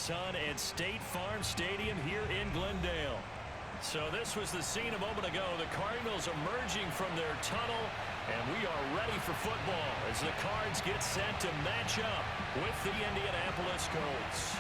sun at State Farm Stadium here in Glendale. So this was the scene a moment ago. The Cardinals emerging from their tunnel, and we are ready for football as the Cards get set to match up with the Indianapolis Colts.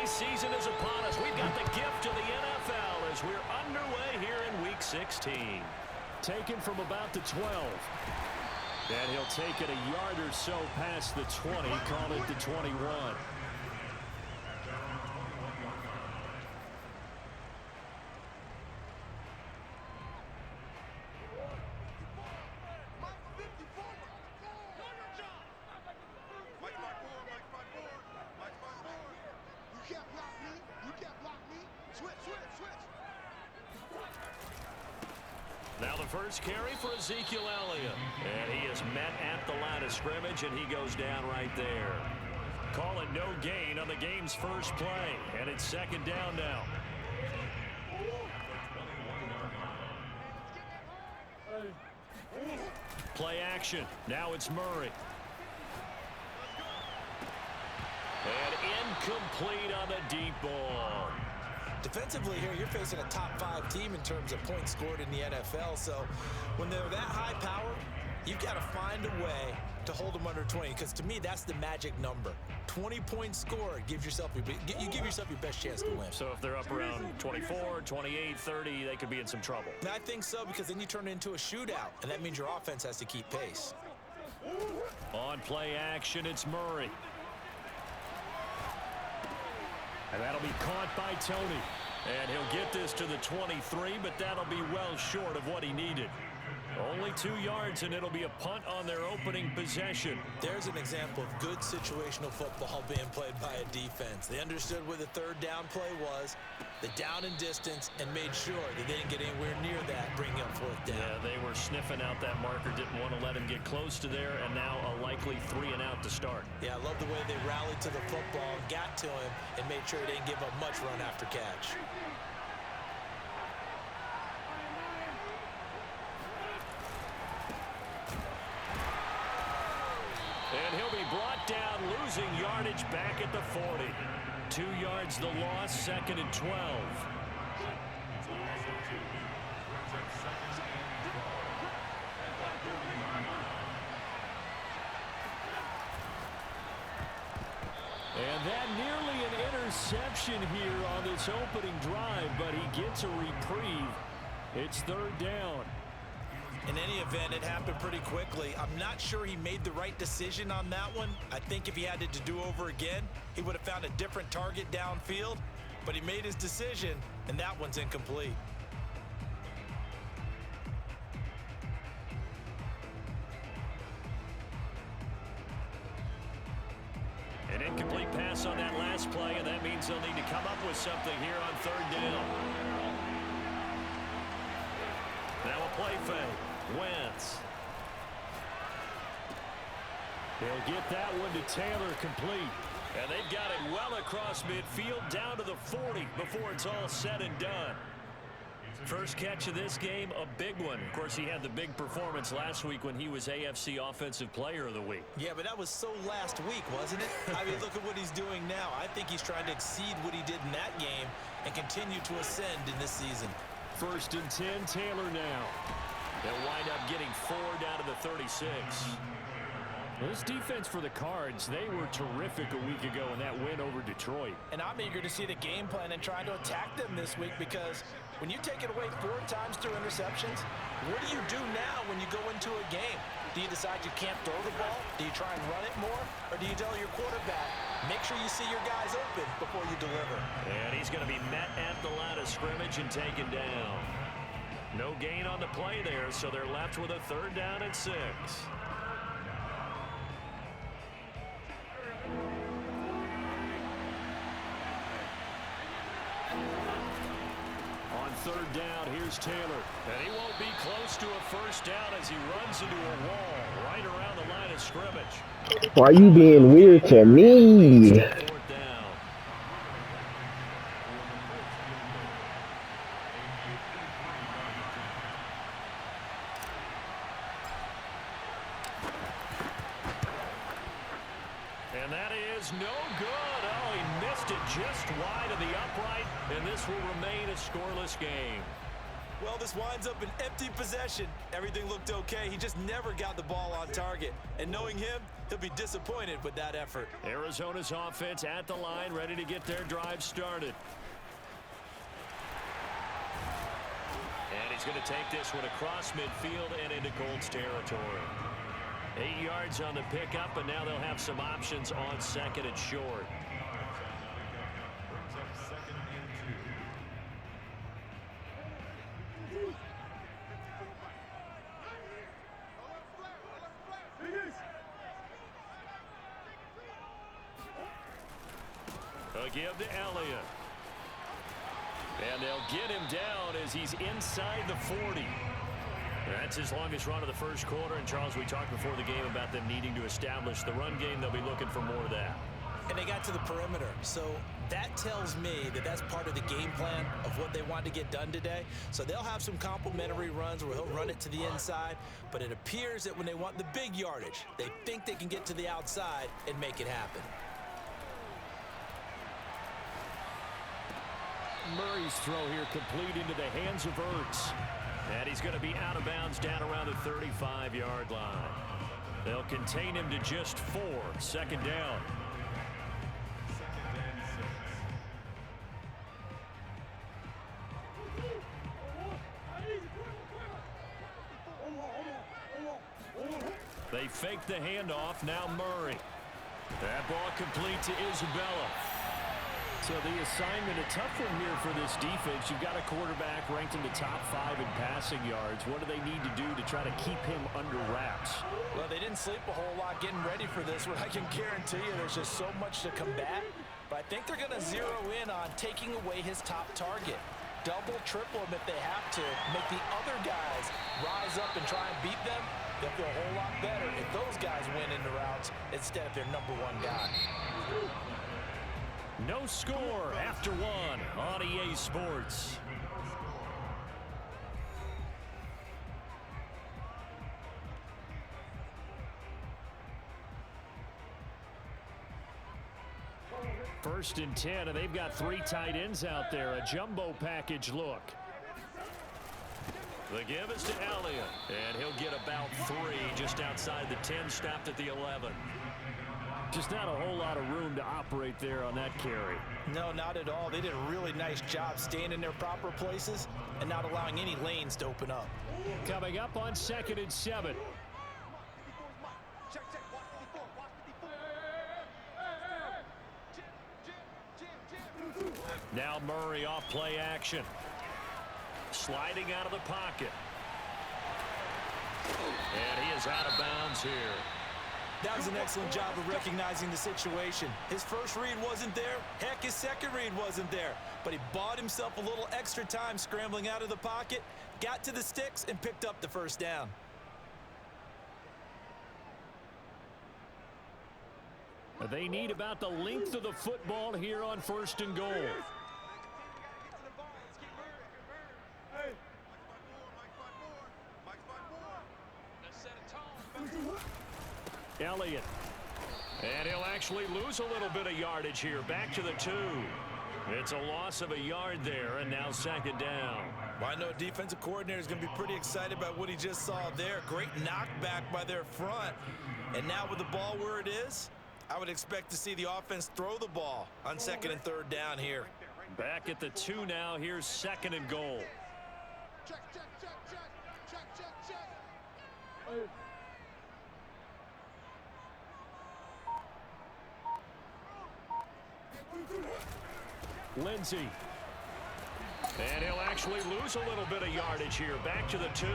Season is upon us. We've got the gift of the NFL as we're underway here in Week 16. Taken from about the 12. And he'll take it a yard or so past the 20, call it the 21. Now the first carry for Ezekiel Elliott. And he is met at the line of scrimmage, and he goes down right there. Call it no gain on the game's first play. And it's second down now. Play action. Now it's Murray. And incomplete on the deep ball. Defensively here, you're facing a top 5 team in terms of points scored in the NFL. So when they're that high power, you've got to find a way to hold them under 20. Because to me, that's the magic number. 20 points scored gives yourself you give yourself your best chance to win. So if they're up around 24, 28, 30, they could be in some trouble. And I think so, because then you turn it into a shootout, and that means your offense has to keep pace. On play action, it's Murray. And that'll be caught by Tony. And he'll get this to the 23, but that'll be well short of what he needed. Only 2 yards, and it'll be a punt on their opening possession. There's an example of good situational football being played by a defense. They understood where the third down play was, the down and distance, and made sure that they didn't get anywhere near that, bringing up fourth down. Yeah, they were sniffing out that marker, didn't want to let him get close to there, and now a likely 3 and out to start. Yeah, I love the way they rallied to the football, got to him, and made sure they didn't give up much run after catch. And he'll be brought down, losing yardage back at the 40. 2 yards the loss, second and 12. And that nearly an interception here on this opening drive, but he gets a reprieve. It's third down. In any event, it happened pretty quickly. I'm not sure he made the right decision on that one. I think if he had it to do over again, he would have found a different target downfield. But he made his decision, and that one's incomplete. An incomplete pass on that last play, and that means they'll need to come up with something here on third down. Now a play fake. Wentz. They'll get that one to Taylor, complete. And they've got it well across midfield down to the 40 before it's all said and done. First catch of this game, a big one. Of course, he had the big performance last week when he was AFC Offensive Player of the Week. Yeah, but that was so last week, wasn't it? I mean, look at what he's doing now. I think he's trying to exceed what he did in that game and continue to ascend in this season. First and 10, Taylor now. They'll wind up getting 4 down to the 36. This defense for the Cards, they were terrific a week ago in that win over Detroit. And I'm eager to see the game plan and try to attack them this week, because when you take it away 4 times through interceptions, what do you do now when you go into a game? Do you decide you can't throw the ball? Do you try and run it more? Or do you tell your quarterback, make sure you see your guys open before you deliver? And he's going to be met at the line of scrimmage and taken down. No gain on the play there, so they're left with a third down and 6. On third down, here's Taylor. And he won't be close to a first down as he runs into a wall right around the line of scrimmage. Why are you being weird to me? Fourth down. is no good. Oh, he missed it just wide of the upright, and this will remain a scoreless game. Well, this winds up an empty possession. Everything looked okay. He just never got the ball on target. And knowing him, he'll be disappointed with that effort. Arizona's offense at the line, ready to get their drive started. And he's going to take this one across midfield and into Colts territory. 8 yards on the pickup, and now they'll have some options on second and short. A give to Elliott. And they'll get him down as he's inside the 40. That's his longest run of the first quarter. And, Charles, we talked before the game about them needing to establish the run game. They'll be looking for more of that. And they got to the perimeter. So that tells me that that's part of the game plan of what they want to get done today. So they'll have some complementary runs where he'll run it to the inside. But it appears that when they want the big yardage, they think they can get to the outside and make it happen. Murray's throw here complete into the hands of Ertz. And he's going to be out of bounds down around the 35-yard line. They'll contain him to just 4. Second down. They fake the handoff. Now Murray. That ball complete to Isabella. So the assignment, a tough one here for this defense. You've got a quarterback ranked in the top 5 in passing yards. What do they need to do to try to keep him under wraps? Well, they didn't sleep a whole lot getting ready for this one. I can guarantee you there's just so much to combat. But I think they're going to zero in on taking away his top target. Double, triple him if they have to. Make the other guys rise up and try and beat them. They'll feel a whole lot better if those guys win in the routes instead of their number 1 guy. No score after 1 on EA Sports. First and 10, and they've got 3 tight ends out there. A jumbo package look. The give is to Elliott, and he'll get about 3 just outside the 10, stopped at the 11. Just not a whole lot of room to operate there on that carry. No, not at all. They did a really nice job staying in their proper places and not allowing any lanes to open up. Coming up on 2nd and 7. Now Murray off play action. Sliding out of the pocket. And he is out of bounds here. That was an excellent job of recognizing the situation. His first read wasn't there. Heck, his second read wasn't there. But he bought himself a little extra time scrambling out of the pocket, got to the sticks, and picked up the first down. They need about the length of the football here on 1st and goal. Elliott. And he'll actually lose a little bit of yardage here. Back to the 2. It's a loss of a yard there, and now 2nd down. Well, I know a defensive coordinator is going to be pretty excited about what he just saw there. Great knockback by their front. And now with the ball where it is, I would expect to see the offense throw the ball on 2nd and 3rd down here. Back at the 2 now. Here's 2nd and goal. Check, check, check, check, check, check, check. Lindsey. And he'll actually lose a little bit of yardage here. Back to the 2.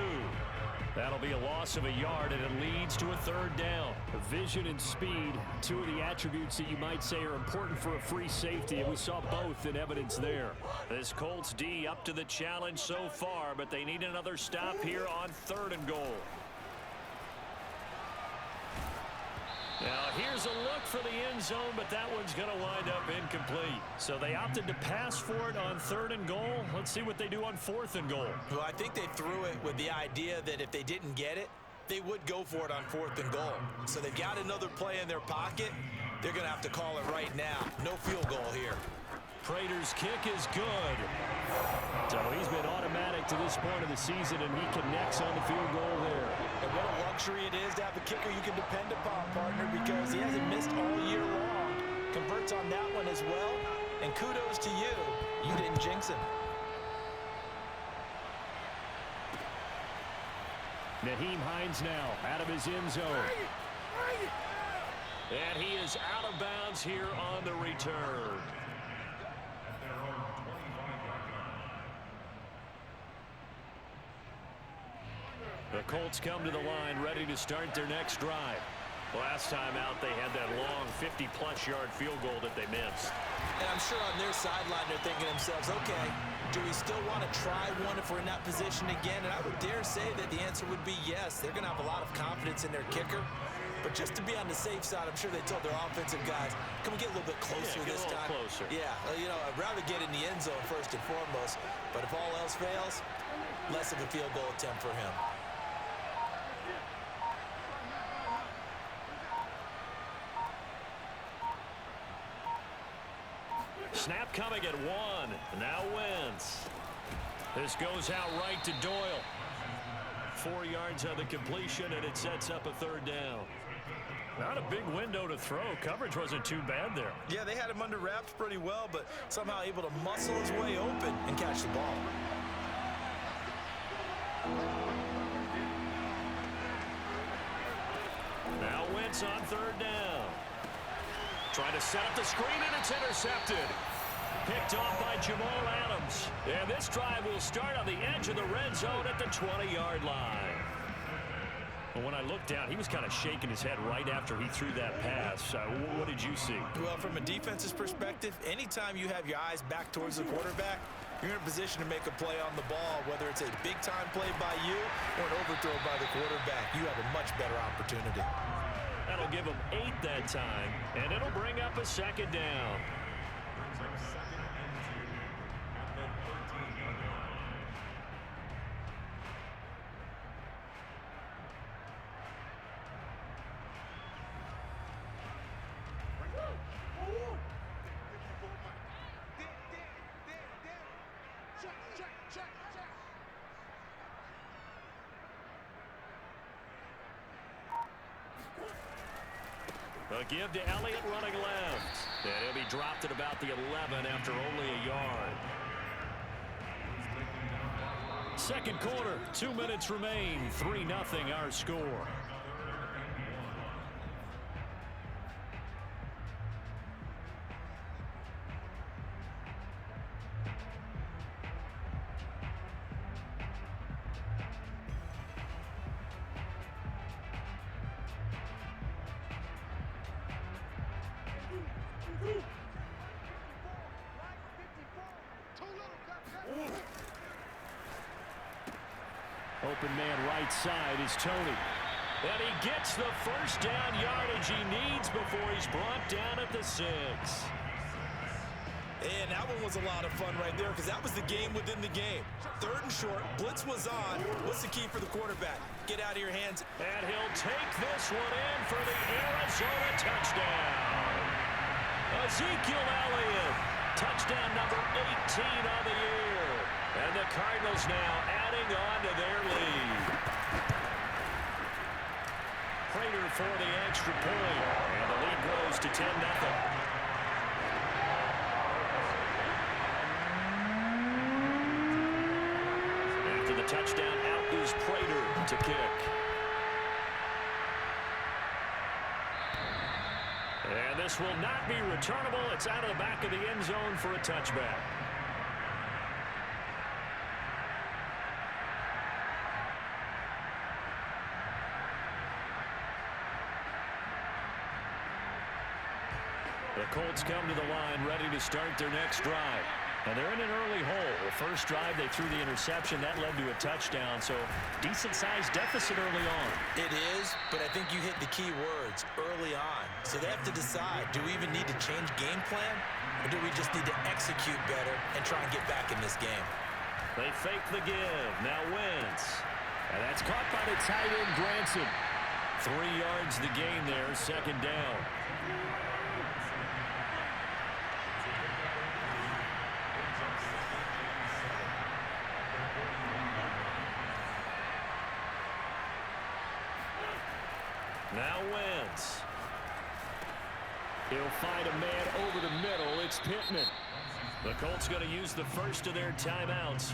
That'll be a loss of a yard, and it leads to a 3rd down. Vision and speed, 2 of the attributes that you might say are important for a free safety, and we saw both in evidence there. This Colts D up to the challenge so far, but they need another stop here on 3rd and goal. Now, here's a look for the end zone, but that one's going to wind up incomplete. So they opted to pass for it on 3rd and goal. Let's see what they do on 4th and goal. Well, I think they threw it with the idea that if they didn't get it, they would go for it on 4th and goal. So they've got another play in their pocket. They're going to have to call it right now. No field goal here. Prater's kick is good. So he's been automatic to this point of the season, and he connects on the field goal there. And what a luxury it is to have a kicker you can depend upon, partner, because he hasn't missed all year long. Converts on that one as well, and kudos to you. You didn't jinx him. Nyheim Hines now out of his end zone. And he is out of bounds here on the return. The Colts come to the line ready to start their next drive. Last time out, they had that long 50-plus yard field goal that they missed. And I'm sure on their sideline they're thinking to themselves, okay, do we still want to try one if we're in that position again? And I would dare say that the answer would be yes. They're going to have a lot of confidence in their kicker. But just to be on the safe side, I'm sure they told their offensive guys, can we get a little bit closer this time? Closer. Yeah, you know, I'd rather get in the end zone first and foremost. But if all else fails, less of a field goal attempt for him. Snap coming at one. Now Wentz. This goes out right to Doyle. 4 yards on the completion, and it sets up a third down. Not a big window to throw. Coverage wasn't too bad there. Yeah, they had him under wraps pretty well, but somehow able to muscle his way open and catch the ball. Now Wentz on third down. Trying to set up the screen, and it's intercepted. Picked off by Jamal Adams. And this drive will start on the edge of the red zone at the 20-yard line. Well, when I looked down, he was kind of shaking his head right after he threw that pass. What did you see? Well, from a defense's perspective, anytime you have your eyes back towards the quarterback, you're in a position to make a play on the ball, whether it's a big-time play by you or an overthrow by the quarterback. You have a much better opportunity. That'll give him 8 that time, and it'll bring up a second down. A give to Elliott running left. And he'll be dropped at about the 11 after only a yard. Second quarter, 2 minutes remain. 3-0 our score. Open man right side is Tony. And he gets the first down yardage he needs before he's brought down at the 6. And that one was a lot of fun right there because that was the game within the game. Third and short, blitz was on. What's the key for the quarterback? Get out of your hands. And he'll take this one in for the Arizona touchdown. Ezekiel Elliott, touchdown number 18 on the year. And the Cardinals now adding on to their lead. Prater for the extra point. And the lead grows to 10-0. After the touchdown, out is Prater to kick. And this will not be returnable. It's out of the back of the end zone for a touchback. The Colts come to the line ready to start their next drive. And they're in an early hole. First drive, they threw the interception. That led to a touchdown, so decent-sized deficit early on. It is, but I think you hit the key words, early on. So they have to decide, do we even need to change game plan, or do we just need to execute better and try and get back in this game? They fake the give. Now Wentz. And that's caught by the tight end, Granson. 3 yards the gain there, second down. Now Wentz. He'll find a man over the middle. It's Pittman. The Colts going to use the first of their timeouts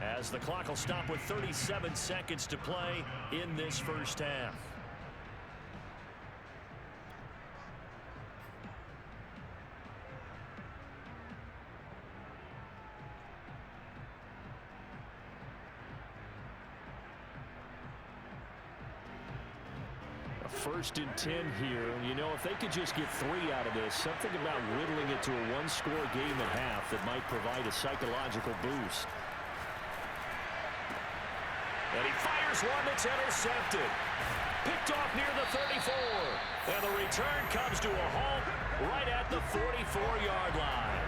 as the clock will stop with 37 seconds to play in this first half. First and 10 here. You know, if they could just get 3 out of this, something about whittling it to a one-score game at half that might provide a psychological boost. And he fires one that's intercepted. Picked off near the 34. And the return comes to a halt right at the 44-yard line.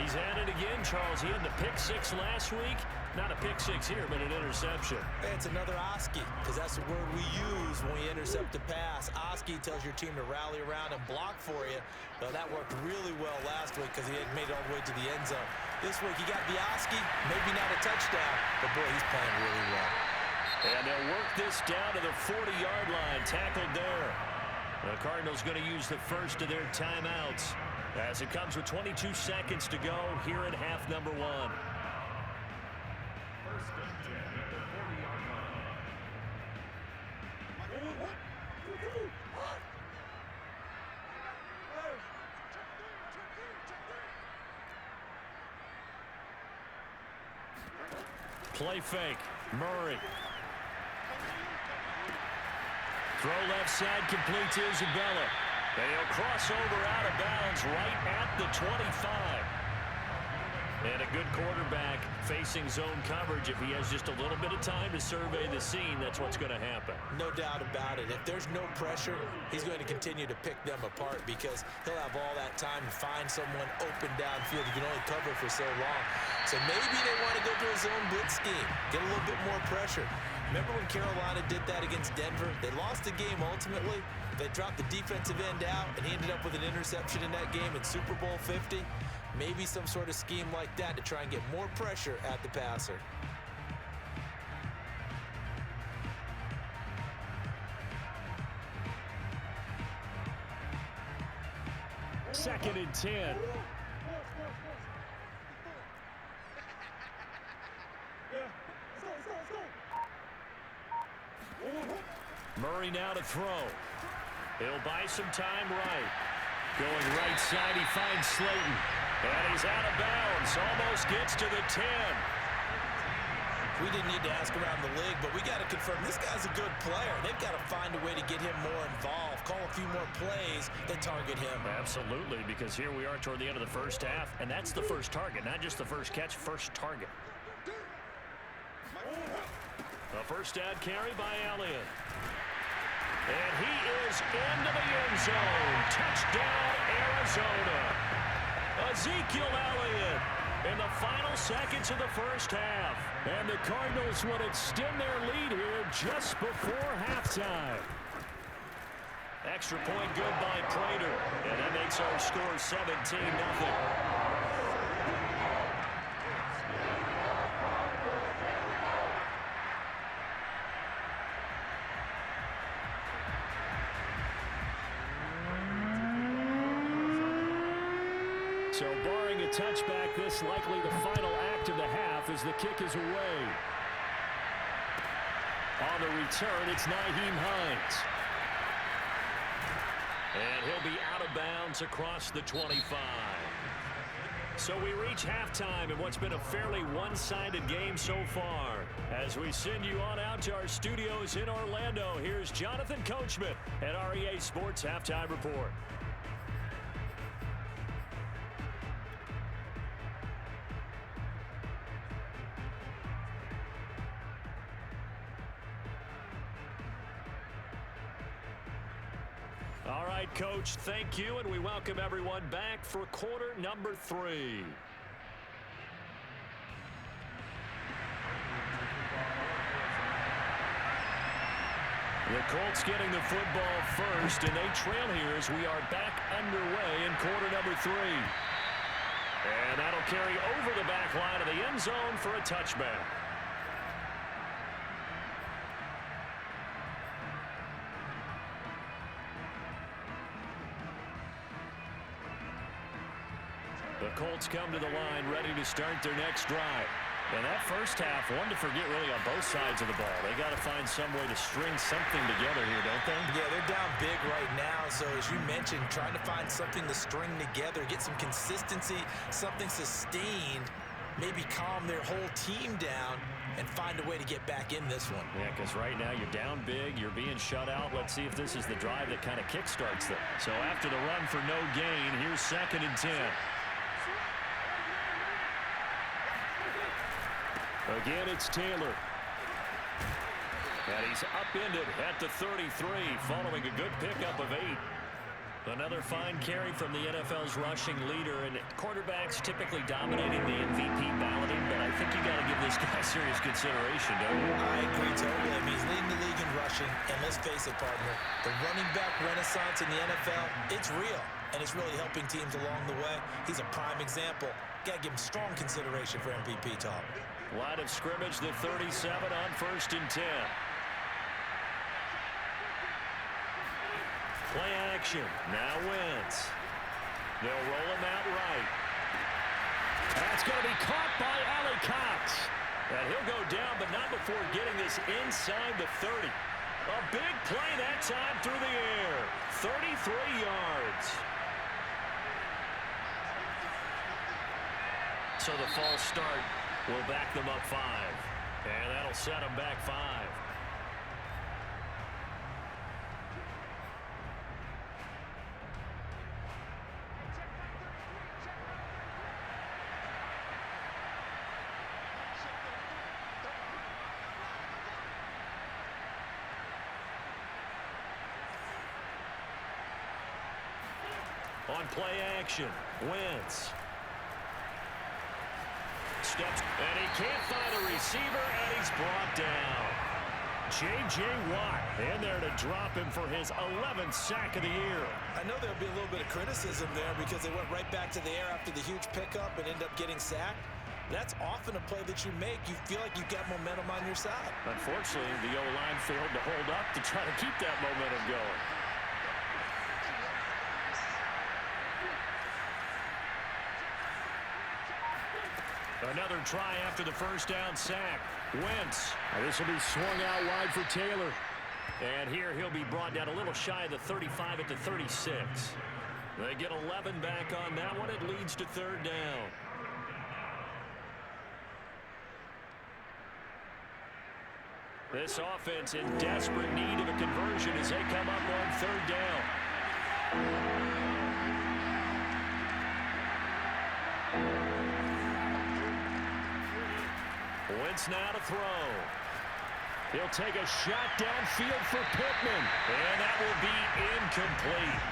He's at it again, Charles. He had the pick 6 last week. Not a pick 6 here, but an interception. Hey, it's another Oski, because that's the word we use when we intercept a pass. Oski tells your team to rally around and block for you. Well, that worked really well last week because he had made it all the way to the end zone. This week, he got the Oski, maybe not a touchdown, but boy, he's playing really well. And they'll work this down to the 40-yard line, tackled there. The Cardinals going to use the first of their timeouts as it comes with 22 seconds to go here in half number 1. Play fake. Murray. Throw left side complete to Isabella. And he'll cross over out of bounds right at the 25. And a good quarterback facing zone coverage. If he has just a little bit of time to survey the scene, that's what's going to happen. No doubt about it. If there's no pressure, he's going to continue to pick them apart because he'll have all that time to find someone open downfield. You can only cover for so long. So maybe they want to go to a zone blitz scheme, get a little bit more pressure. Remember when Carolina did that against Denver? They lost the game ultimately. They dropped the defensive end out, and he ended up with an interception in that game in Super Bowl 50. Maybe some sort of scheme like that to try and get more pressure at the passer. Second and 10. Murray now to throw. He'll buy some time right. Going right side, he finds Slayton. And he's out of bounds. Almost gets to the 10. We didn't need to ask around the league, but we got to confirm this guy's a good player. They've got to find a way to get him more involved, call a few more plays that target him. Absolutely, because here we are toward the end of the first half, and that's the first target, not just the first catch, first target. A first down carry by Elliott. And he is into the end zone. Touchdown, Arizona. Ezekiel Elliott in the final seconds of the first half. And the Cardinals would extend their lead here just before halftime. Extra point good by Prater. And that makes our score 17-0. So barring a touchback, this likely the final act of the half as the kick is away. On the return, it's Nyheim Hines. And he'll be out of bounds across the 25. So we reach halftime in what's been a fairly one-sided game so far. As we send you on out to our studios in Orlando, here's Jonathan Coachman at REA Sports Halftime Report. All right, Coach, thank you, and we welcome everyone back for quarter number 3. The Colts getting the football first, and they trail here as we are back underway in quarter number 3. And that'll carry over the back line of the end zone for a touchback. Colts come to the line, ready to start their next drive. And that first half, one to forget really on both sides of the ball. They got to find some way to string something together here, don't they? Yeah, they're down big right now. So as you mentioned, trying to find something to string together, get some consistency, something sustained, maybe calm their whole team down and find a way to get back in this one. Yeah, because right now you're down big, you're being shut out. Let's see if this is the drive that kind of kickstarts them. So after the run for no gain, here's 2nd and 10. Again, it's Taylor. And he's upended at the 33, following a good pickup of 8. Another fine carry from the NFL's rushing leader, and quarterbacks typically dominating the MVP balloting, but I think you got to give this guy serious consideration, don't you? I agree totally. I mean, he's leading the league in rushing, and let's face it, partner, the running back renaissance in the NFL, it's real, and it's really helping teams along the way. He's a prime example. Got to give him strong consideration for MVP talk. Line of scrimmage, the 37 on 1st and 10. Play action. Now Wentz. They'll roll him out right. That's going to be caught by Ali Cox. And he'll go down, but not before getting this inside the 30. A big play that time through the air. 33 yards. So the false start will back them up 5. And that'll set them back 5. On play action, Wentz. Steps, and he can't find a receiver, and he's brought down. J.J. Watt in there to drop him for his 11th sack of the year. I know there'll be a little bit of criticism there because they went right back to the air after the huge pickup and ended up getting sacked. That's often a play that you make. You feel like you've got momentum on your side. Unfortunately, the O-line failed to hold up to try to keep that momentum going. Another try after the first down sack. Wentz. This will be swung out wide for Taylor. And here he'll be brought down a little shy of the 35 at the 36. They get 11 back on that one. It leads to 3rd down. This offense in desperate need of a conversion as they come up on 3rd down. Wentz now to throw. He'll take a shot downfield for Pittman. And that will be incomplete.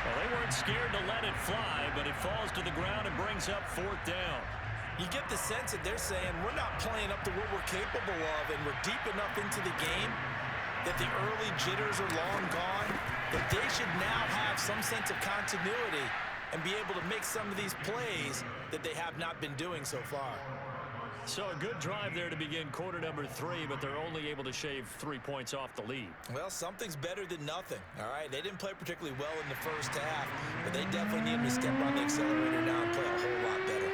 Well, they weren't scared to let it fly, but it falls to the ground and brings up 4th down. You get the sense that they're saying we're not playing up to what we're capable of, and we're deep enough into the game that the early jitters are long gone, that they should now have some sense of continuity and be able to make some of these plays that they have not been doing so far. So a good drive there to begin quarter number 3, but they're only able to shave 3 points off the lead. Well, something's better than nothing, all right? They didn't play particularly well in the first half, but they definitely need to step on the accelerator now and play a whole lot better.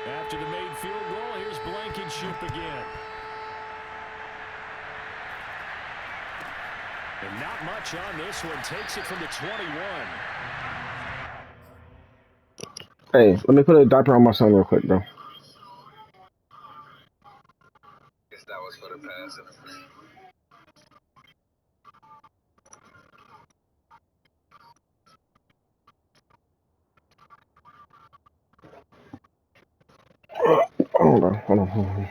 After the made field goal, here's Blankenship again. And not much on this one. Takes it from the 21. Hey, let me put a diaper on my son real quick, though. Guess that was for the pass. Hold on.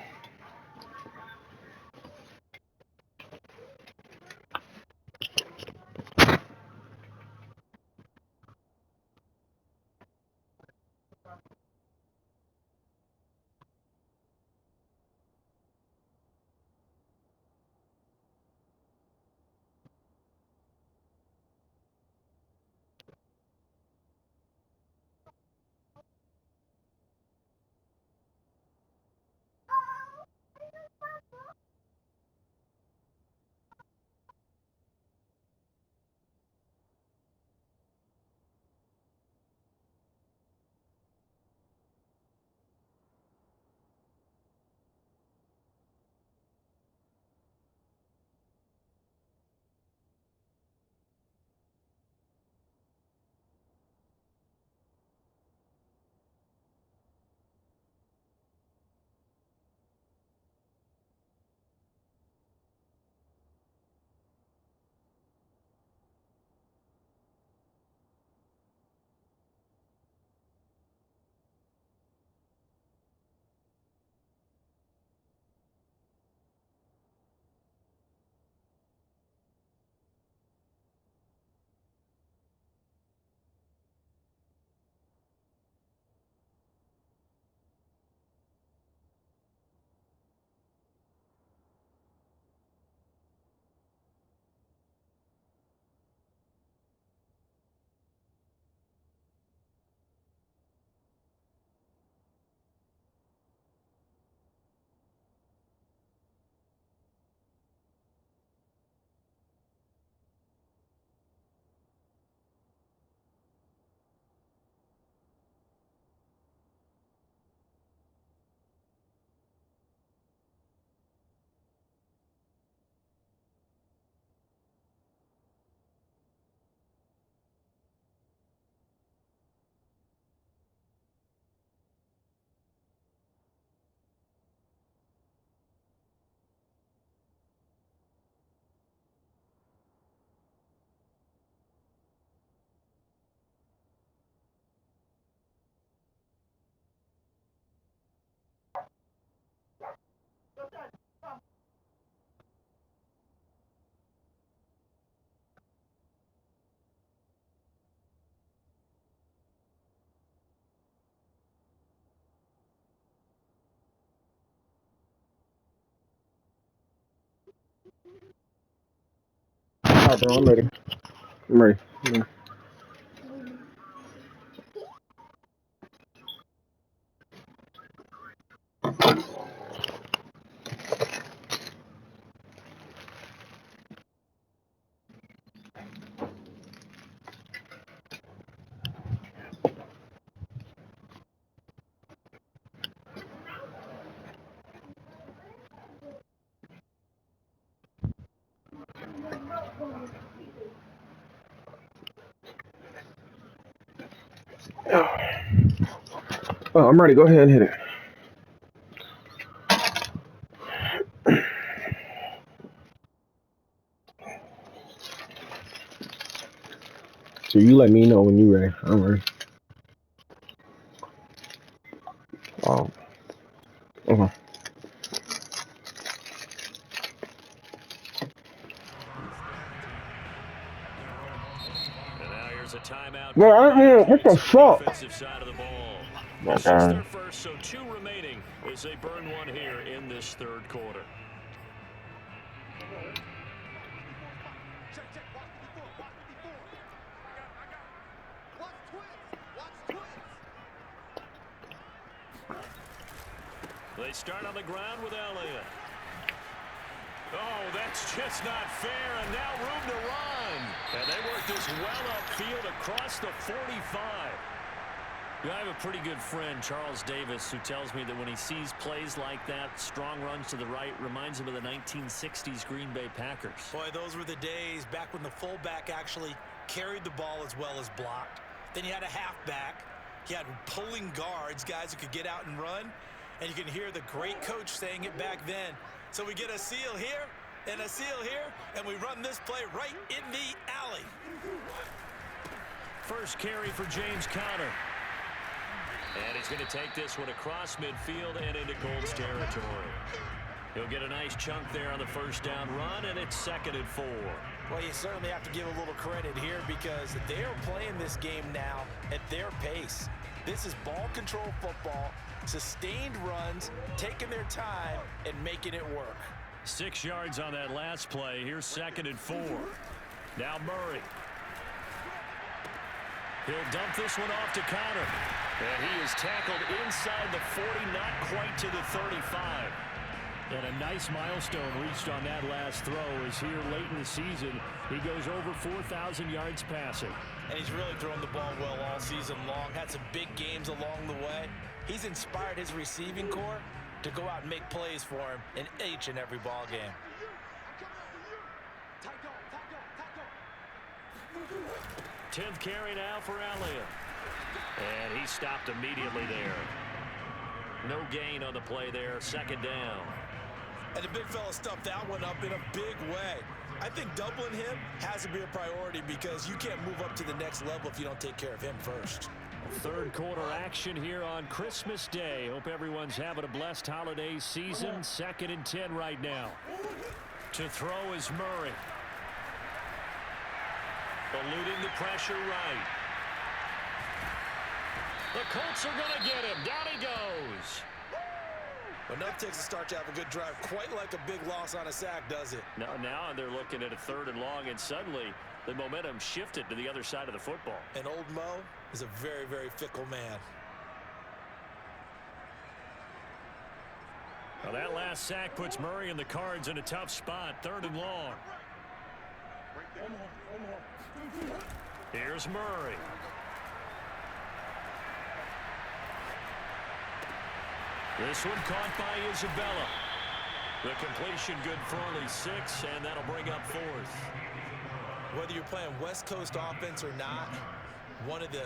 All right, bro. I'm ready. I'm ready. I'm ready. Oh, I'm ready. Go ahead and hit it. So you let me know when you're ready. I'm ready. Oh, okay. And now here's a timeout. Bro, I mean, what the Giants on the fuck? defensive side of the ball. My It's just their God. first, so 2 remaining as they burn one here in this third quarter. Check, check. Watch 54. Watch 54. I got it. Watch twins. Watch twins. They start on the ground with Elliott. Oh, that's just not fair, and now room to run. And they work this well upfield across the 45. I have a pretty good friend, Charles Davis, who tells me that when he sees plays like that, strong runs to the right, reminds him of the 1960s Green Bay Packers. Boy, those were the days back when the fullback actually carried the ball as well as blocked. Then you had a halfback. You had pulling guards, guys who could get out and run. And you can hear the great coach saying it back then. So we get a seal here and a seal here, and we run this play right in the alley. First carry for James Conner. And he's going to take this one across midfield and into Colts territory. He'll get a nice chunk there on the first down run, and it's 2nd and 4. Well, you certainly have to give a little credit here because they're playing this game now at their pace. This is ball control football, sustained runs, taking their time, and making it work. 6 yards on that last play. Here's 2nd and 4. Now Murray. He'll dump this one off to Conner. And he is tackled inside the 40, not quite to the 35. And a nice milestone reached on that last throw as here late in the season, he goes over 4,000 yards passing. And he's really thrown the ball well all season long, had some big games along the way. He's inspired his receiving corps to go out and make plays for him in each and every ball game. 10th carry now for Elliott. And he stopped immediately there. No gain on the play there, 2nd down. And the big fella stuffed that one up in a big way. I think doubling him has to be a priority because you can't move up to the next level if you don't take care of him first. Third quarter action here on Christmas Day. Hope everyone's having a blessed holiday season. 2nd and 10 right now. To throw is Murray. Eluding the pressure right. The Colts are going to get him. Down he goes. Enough takes to start to have a good drive. Quite like a big loss on a sack, does it? Now they're looking at a 3rd and long, and suddenly the momentum shifted to the other side of the football. And old Mo is a very, very fickle man. Well, that last sack puts Murray and the Cards in a tough spot. 3rd and long. Here's Murray. This one caught by Isabella. The completion good for only 6, and that'll bring up 4th. Whether you're playing West Coast offense or not, one of the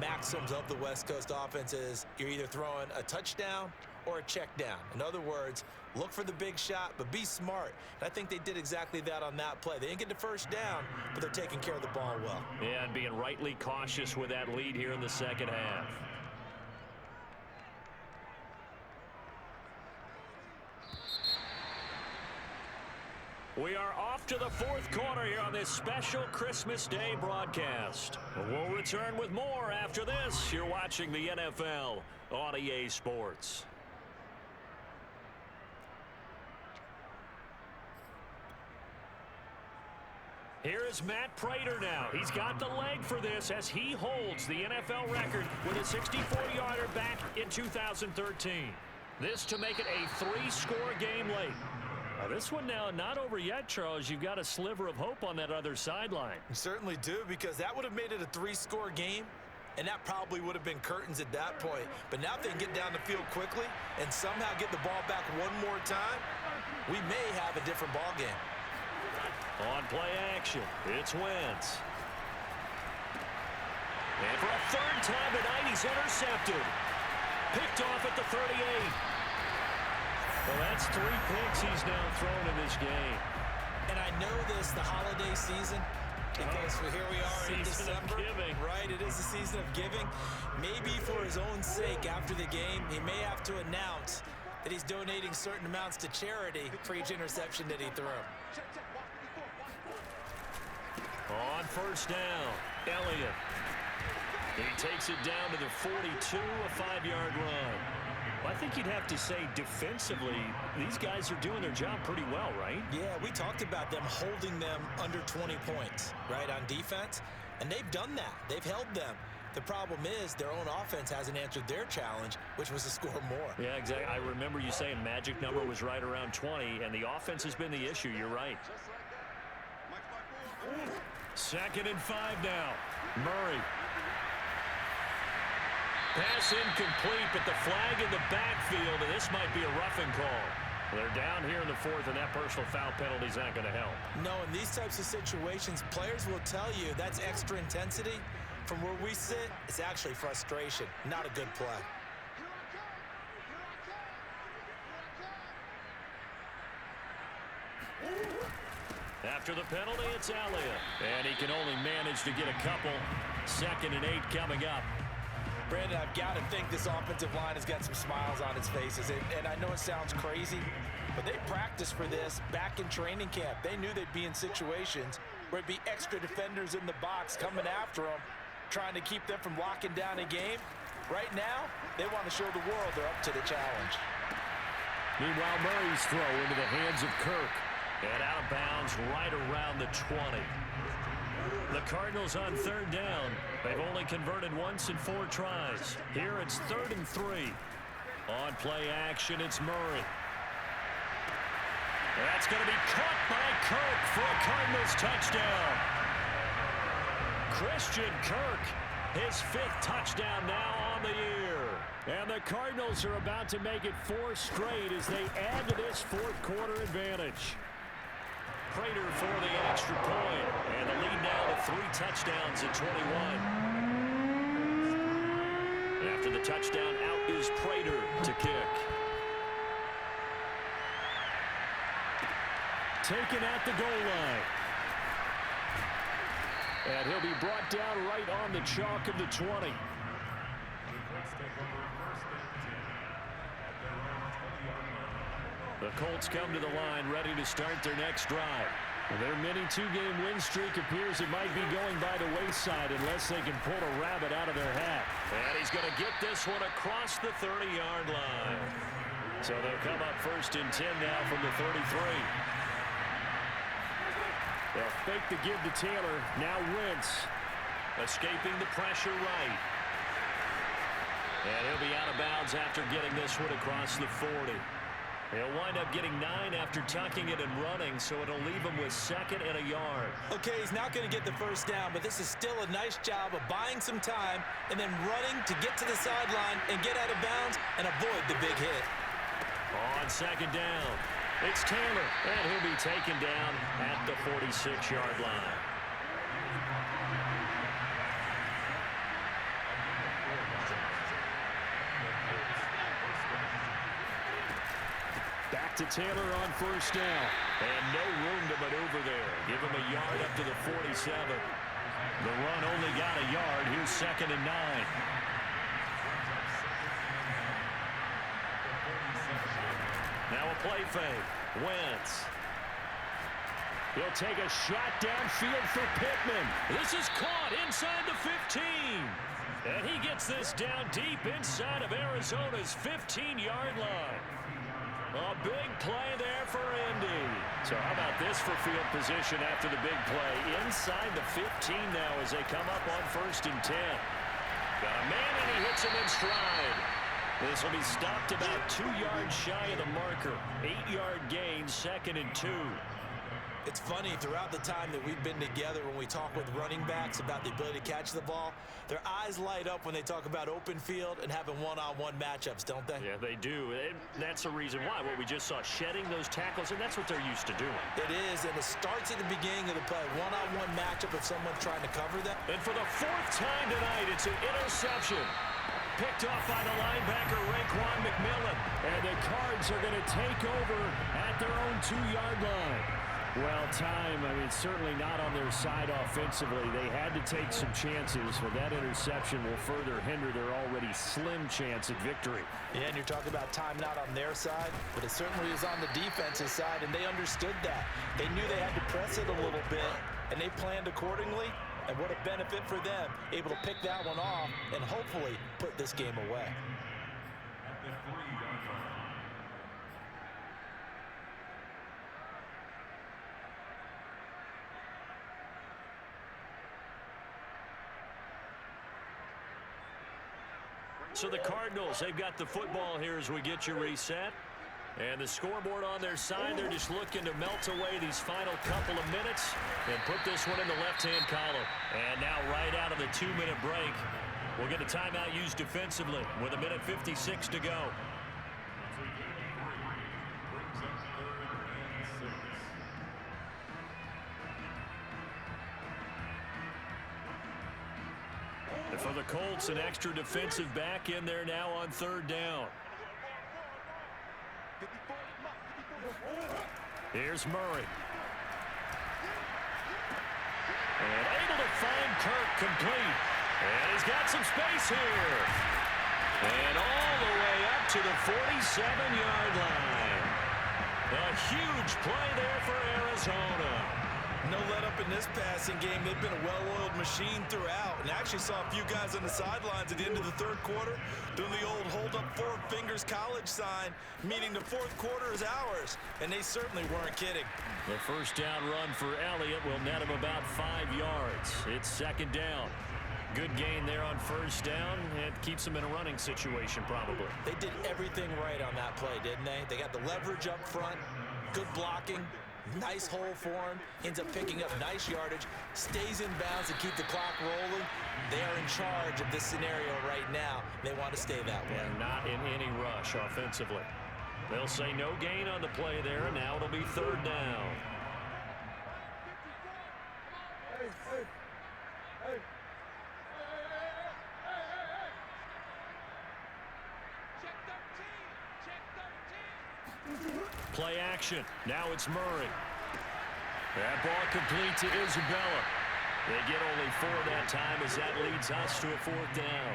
maxims of the West Coast offense is you're either throwing a touchdown or a check down. In other words, look for the big shot, but be smart. And I think they did exactly that on that play. They didn't get the first down, but they're taking care of the ball well. Yeah, and being rightly cautious with that lead here in the second half. We are off to the 4th quarter here on this special Christmas Day broadcast. We'll return with more after this. You're watching the NFL on EA Sports. Here is Matt Prater now. He's got the leg for this as he holds the NFL record with a 64-yarder back in 2013. This to make it a 3-score game late. Now this one now not over yet, Charles. You've got a sliver of hope on that other sideline. You certainly do, because that would have made it a 3-score game, and that probably would have been curtains at that point. But now if they can get down the field quickly and somehow get the ball back one more time, we may have a different ball game. On play action, it's Wentz. And for a third time tonight, he's intercepted. Picked off at the 38. Well, that's 3 picks he's now thrown in this game. And I know this, the holiday season, because here we are in Season of December. giving. Right, it is the season of giving. Maybe for his own sake after the game, he may have to announce that he's donating certain amounts to charity for each interception that he threw. On first down, Elliott. He takes it down to the 42, a 5-yard run. Well, I think you'd have to say defensively, these guys are doing their job pretty well, right? Yeah, we talked about them holding them under 20 points, right, on defense, and they've done that. They've held them. The problem is their own offense hasn't answered their challenge, which was to score more. Yeah, exactly. I remember you saying magic number was right around 20, and the offense has been the issue. You're right. 2nd and 5 now. Murray. Pass incomplete, but the flag in the backfield, and this might be a roughing call. They're down here in the 4th, and that personal foul penalty is not going to help. No, in these types of situations, players will tell you that's extra intensity. From where we sit, it's actually frustration, not a good play. After the penalty, it's Elliott. And he can only manage to get a couple. 2nd and 8 coming up. Brandon, I've got to think this offensive line has got some smiles on its faces. And I know it sounds crazy, but they practiced for this back in training camp. They knew they'd be in situations where it'd be extra defenders in the box coming after them, trying to keep them from locking down a game. Right now, they want to show the world they're up to the challenge. Meanwhile, Murray's throw into the hands of Kirk. And out of bounds right around the 20. The Cardinals on 3rd down. They've only converted once in 4 tries. Here it's 3rd and 3. On play action, it's Murray. That's going to be caught by Kirk for a Cardinals touchdown. Christian Kirk, his 5th touchdown now on the year. And the Cardinals are about to make it 4 straight as they add to this 4th quarter advantage. Prater for the extra point, and the lead now to 3 touchdowns at 21. After the touchdown, out is Prater to kick. Taken at the goal line. And he'll be brought down right on the chalk of the 20. The Colts come to the line ready to start their next drive. Their mini 2-game win streak appears it might be going by the wayside unless they can pull a rabbit out of their hat. And he's going to get this one across the 30-yard line. So they'll come up 1st and 10 now from the 33. They'll fake the give to Taylor. Now Wentz escaping the pressure right. And he'll be out of bounds after getting this one across the 40. He'll wind up getting 9 after tucking it and running, so it'll leave him with 2nd and a yard. Okay, he's not going to get the 1st down, but this is still a nice job of buying some time and then running to get to the sideline and get out of bounds and avoid the big hit. On 2nd down, it's Taylor, and he'll be taken down at the 46-yard line. Back to Taylor on 1st down. And no room to maneuver there. Give him a yard up to the 47. The run only got a yard. Here's 2nd and 9. Now a play fake. Wentz. He'll take a shot downfield for Pittman. This is caught inside the 15. And he gets this down deep inside of Arizona's 15-yard line. A big play there for Indy. So how about this for field position after the big play? Inside the 15 now as they come up on 1st and 10. Got a man and he hits him in stride. This will be stopped about 2 yards shy of the marker. 8-yard gain, 2nd and 2. It's funny, throughout the time that we've been together, when we talk with running backs about the ability to catch the ball, their eyes light up when they talk about open field and having one-on-one matchups, don't they? Yeah, they do. And that's the reason why. What we just saw, shedding those tackles, and that's what they're used to doing. It is, and it starts at the beginning of the play. One-on-one matchup if someone's trying to cover them. And for the 4th time tonight, it's an interception. Picked off by the linebacker, Raekwon McMillan. And the Cards are going to take over at their own 2-yard line. Well, time, I mean, certainly not on their side offensively. They had to take some chances, but that interception will further hinder their already slim chance at victory. Yeah, and you're talking about time not on their side, but it certainly is on the defensive side, and they understood that. They knew they had to press it a little bit, and they planned accordingly, and what a benefit for them, able to pick that one off and hopefully put this game away. So the Cardinals, they've got the football here as we get you reset. And the scoreboard on their side, they're just looking to melt away these final couple of minutes and put this one in the left-hand column. And now right out of the 2-minute break, we'll get a timeout used defensively with 1:56 to go. And for the Colts, an extra defensive back in there now on 3rd down. Here's Murray. And able to find Kirk complete. And he's got some space here. And all the way up to the 47-yard line. A huge play there for Arizona. No let up in this passing game. They've been a well-oiled machine throughout. And actually saw a few guys on the sidelines at the end of the 3rd quarter doing the old hold up 4 fingers college sign, meaning the 4th quarter is ours. And they certainly weren't kidding. The 1st down run for Elliott will net him about 5 yards. It's 2nd down. Good gain there on 1st down. It keeps them in a running situation probably. They did everything right on that play, didn't they? They got the leverage up front, good blocking. Nice hole for him, ends up picking up nice yardage, stays in bounds to keep the clock rolling. They are in charge of this scenario right now. They want to stay that way. And not in any rush offensively. They'll say no gain on the play there, and now it'll be 3rd down. Play action. Now it's Murray. That ball complete to Isabella. They get only 4 that time as that leads us to a 4th down.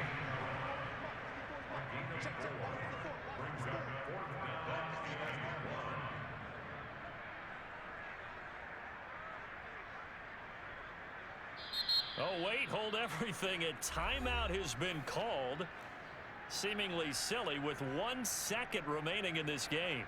Oh, wait, hold everything. A timeout has been called. Seemingly silly with 1 second remaining in this game.